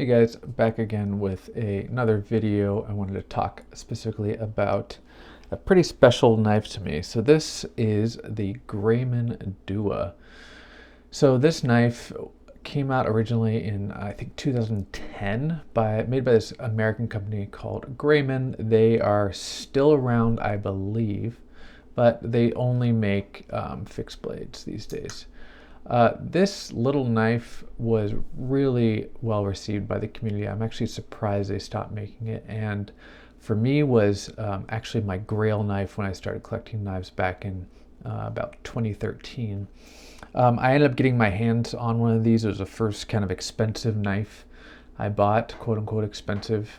Hey guys, back again with another video. I wanted to talk specifically about a pretty special knife to me. So this is the Grayman Dua. So this knife came out originally in I think 2010 made by this American company called Grayman. They are still around, I believe, but they only make fixed blades these days. This little knife was really well received by the community. I'm actually surprised they stopped making it, and for me was actually my grail knife when I started collecting knives back in about 2013. I ended up getting my hands on one of these. It was the first kind of expensive knife I bought, quote unquote expensive,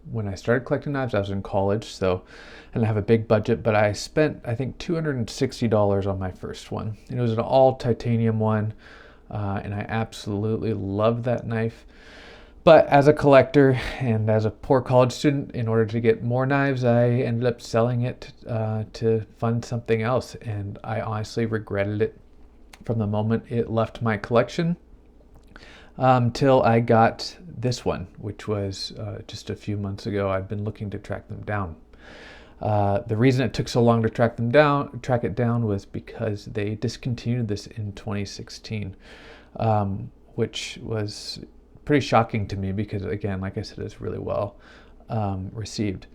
when I started collecting knives. I was in college, so I didn't have a big budget, but I spent, I think, $260 on my first one. It was an all titanium one, and I absolutely loved that knife. But as a collector and as a poor college student, in order to get more knives, I ended up selling it to fund something else, and I honestly regretted it from the moment it left my collection. Till I got this one, which was just a few months ago. I'd been looking to track them down. The reason it took so long to track it down was because they discontinued this in 2016, which was pretty shocking to me because, again, like I said, it's really well received.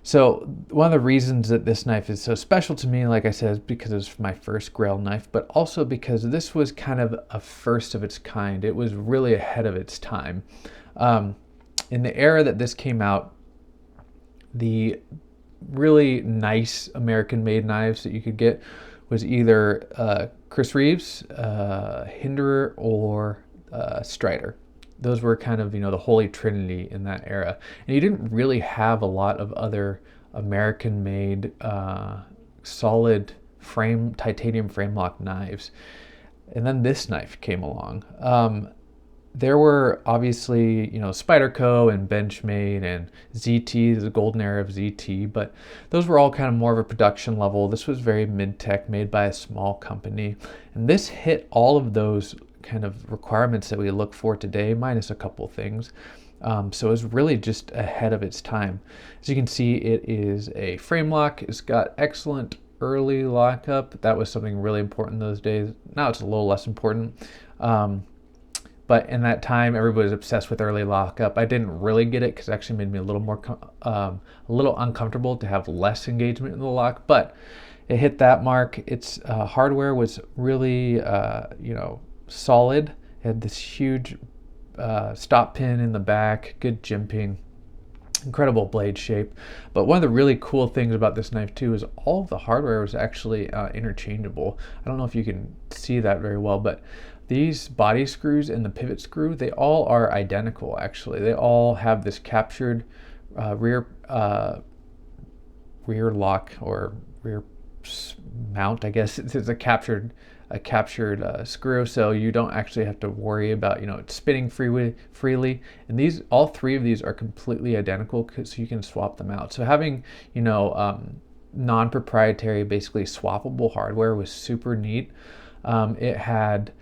So one of the reasons that this knife is so special to me, like I said, is because it's my first grail knife, but also because this was kind of a first of its kind. It was really ahead of its time. In the era that this came out, the really nice American-made knives that you could get was either Chris Reeves, Hinderer, or Strider. Those were kind of, the holy trinity in that era. And you didn't really have a lot of other American-made solid frame, titanium frame lock knives. And then this knife came along. There were obviously, Spyderco and Benchmade and ZT, the golden era of ZT, but those were all kind of more of a production level. This was very mid-tech, made by a small company. And this hit all of those kind of requirements that we look for today, minus a couple things. So it was really just ahead of its time. As you can see, it is a frame lock. It's got excellent early lockup. That was something really important those days. Now it's a little less important. But in that time, everybody was obsessed with early lockup. I didn't really get it because it actually made me a little uncomfortable to have less engagement in the lock. But it hit that mark. Its hardware was really, solid. It had this huge stop pin in the back, good jimping, incredible blade shape. But one of the really cool things about this knife too is all of the hardware was actually interchangeable. I don't know if you can see that very well, but these body screws and the pivot screw, they all are identical actually. They all have this captured rear lock or rear mount, I guess. It's a captured screw, so you don't actually have to worry about it spinning freely. And all three of these are completely identical, so you can swap them out. So having non-proprietary, basically swappable hardware was super neat. It had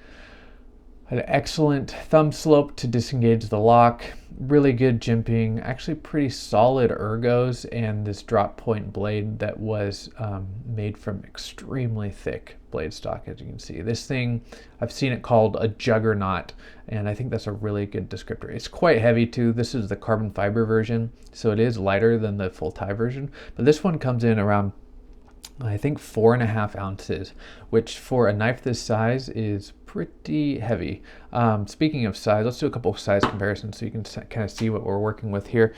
an excellent thumb slope to disengage the lock, really good jimping, actually pretty solid ergos, and this drop point blade that was made from extremely thick blade stock, as you can see. This thing, I've seen it called a juggernaut, and I think that's a really good descriptor. It's quite heavy too. This is the carbon fiber version, so it is lighter than the full tie version, but this one comes in around, I think, 4.5 ounces, which for a knife this size is pretty heavy. Speaking of size, let's do a couple of size comparisons so you can kind of see what we're working with here.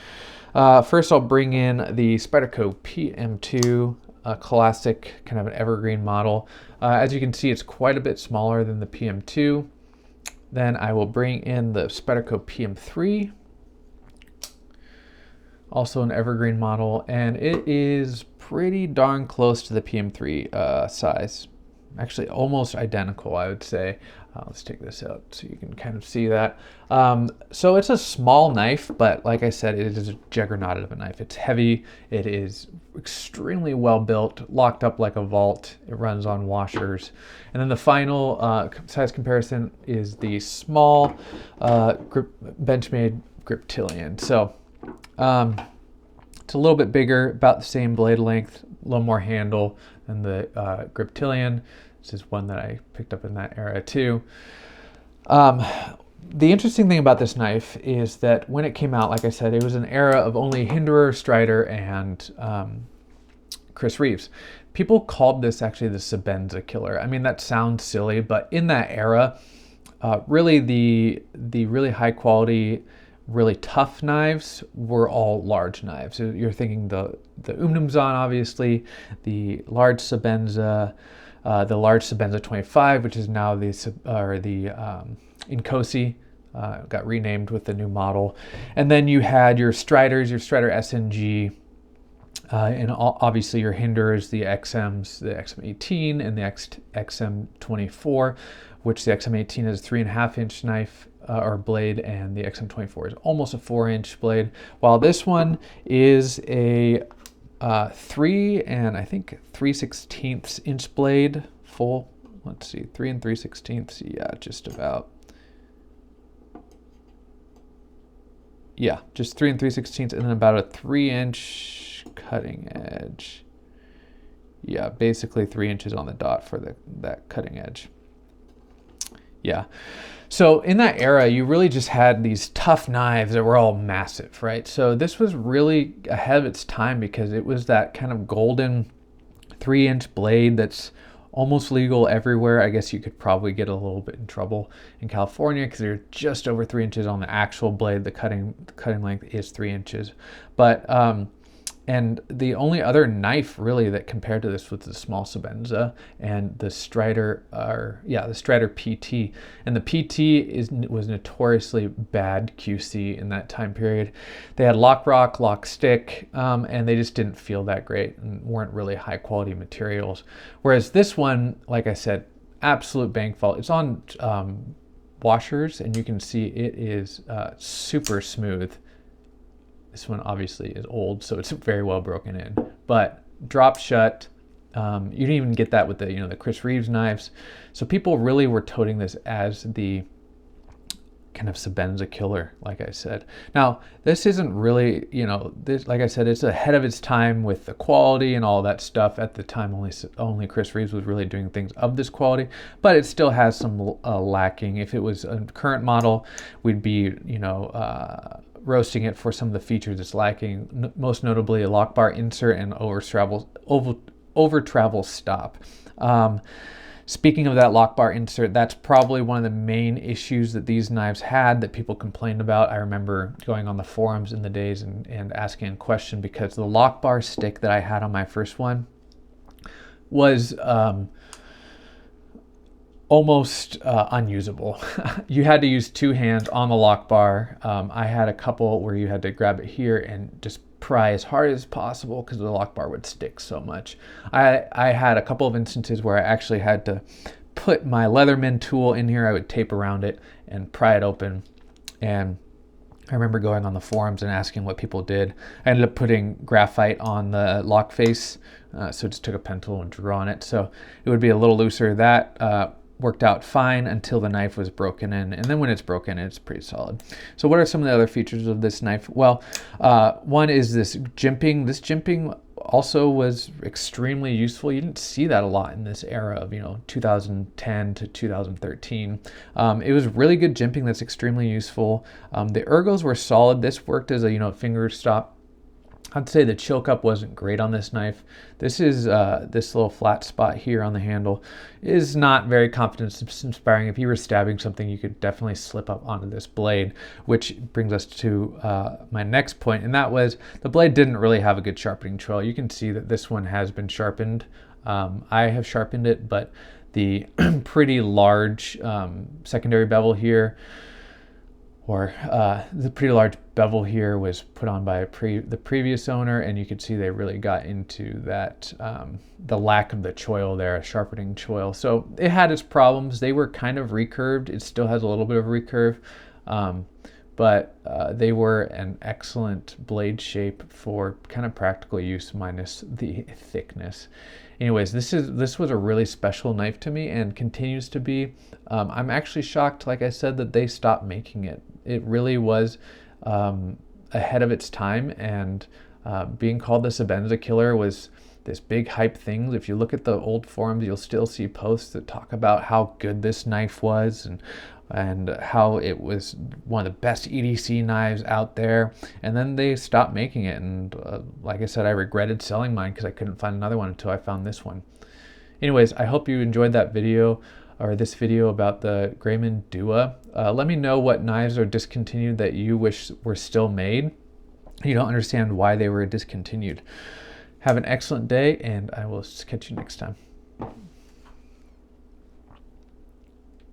First, I'll bring in the Spyderco PM2, a classic kind of an evergreen model. As you can see, it's quite a bit smaller than the PM2. Then I will bring in the Spyderco PM3, also an evergreen model, and it is pretty darn close to the PM3 size. Actually almost identical, I would say. Let's take this out so you can kind of see that. So it's a small knife, but like I said, it is a juggernaut of a knife. It's heavy. It is extremely well built, locked up like a vault. It runs on washers. And then the final size comparison is the small Benchmade Griptilian. So it's a little bit bigger, about the same blade length, a little more handle than the Griptilian. This is one that I picked up in that era too. The interesting thing about this knife is that when it came out, like I said, it was an era of only Hinderer, Strider, and Chris Reeves. People called this actually the Sebenza killer. I mean, that sounds silly, but in that era, really the really high quality, really tough knives were all large knives. So you're thinking the Umnumzan, obviously, the large Sebenza, the large Sebenza 25, which is now the Inkosi, got renamed with the new model. And then you had your Striders, your Strider SNG, and obviously your Hinderers, the XMs, the XM18 and the XM24, which the XM18 is a 3.5-inch knife or blade, and the XM24 is almost a 4-inch blade, while this one is a 3 and I think 3/16 inch blade, full. Let's see, 3 and 3/16. Yeah, just about. Yeah, just 3 and 3/16, and then about a 3-inch cutting edge. Yeah, basically 3 inches on the dot for that cutting edge. Yeah. So in that era, you really just had these tough knives that were all massive, right? So this was really ahead of its time because it was that kind of golden 3-inch blade that's almost legal everywhere. I guess you could probably get a little bit in trouble in California because they're just over 3 inches on the actual blade. The cutting length is 3 inches. But and the only other knife really that compared to this was the small Sebenza and the Strider, the Strider PT. And the PT was notoriously bad QC in that time period. They had lock rock, lock stick, and they just didn't feel that great and weren't really high quality materials. Whereas this one, like I said, absolute bank vault. It's on washers, and you can see it is super smooth. This one obviously is old, so it's very well broken in, but dropped shut. You didn't even get that with the Chris Reeves knives. So people really were toting this as the kind of Sebenza killer, like I said. Now, this isn't really, this, like I said, it's ahead of its time with the quality and all that stuff. At the time, only Chris Reeves was really doing things of this quality, but it still has some lacking. If it was a current model, we'd be, roasting it for some of the features it's lacking, most notably a lock bar insert and over travel stop. Speaking of that lock bar insert, that's probably one of the main issues that these knives had that people complained about. I remember going on the forums in the days and asking a question because the lock bar stick that I had on my first one was almost unusable. You had to use 2 hands on the lock bar. I had a couple where you had to grab it here and just pry as hard as possible because the lock bar would stick so much. I had a couple of instances where I actually had to put my Leatherman tool in here. I would tape around it and pry it open. And I remember going on the forums and asking what people did. I ended up putting graphite on the lock face, so just took a pen tool and drew on it. So it would be a little looser. That worked out fine until the knife was broken in, and then when it's broken, it's pretty solid. So what are some of the other features of this knife? Well, one is this jimping. This jimping also was extremely useful. You didn't see that a lot in this era of 2010 to 2013. It was really good jimping that's extremely useful. The ergos were solid. This worked as a finger stop. I'd say the chill cup wasn't great on this knife. This is this little flat spot here on the handle is not very confidence inspiring. If you were stabbing something, you could definitely slip up onto this blade, which brings us to my next point, and that was the blade didn't really have a good sharpening trail. You can see that this one has been sharpened. I have sharpened it, but the pretty large secondary bevel here, or the pretty large bevel here was put on by the previous owner, and you could see they really got into that, the lack of the choil there, a sharpening choil. So it had its problems. They were kind of recurved. It still has a little bit of recurve, but they were an excellent blade shape for kind of practical use minus the thickness. Anyways, this was a really special knife to me and continues to be. I'm actually shocked, like I said, that they stopped making it. It really was ahead of its time, and being called the Sebenza killer was this big hype thing. If you look at the old forums, you'll still see posts that talk about how good this knife was and how it was one of the best EDC knives out there. And then they stopped making it, and like I said, I regretted selling mine because I couldn't find another one until I found this one. Anyways, I hope you enjoyed that video, or this video about the Grayman Dua. Let me know what knives are discontinued that you wish were still made. You don't understand why they were discontinued. Have an excellent day, and I will catch you next time.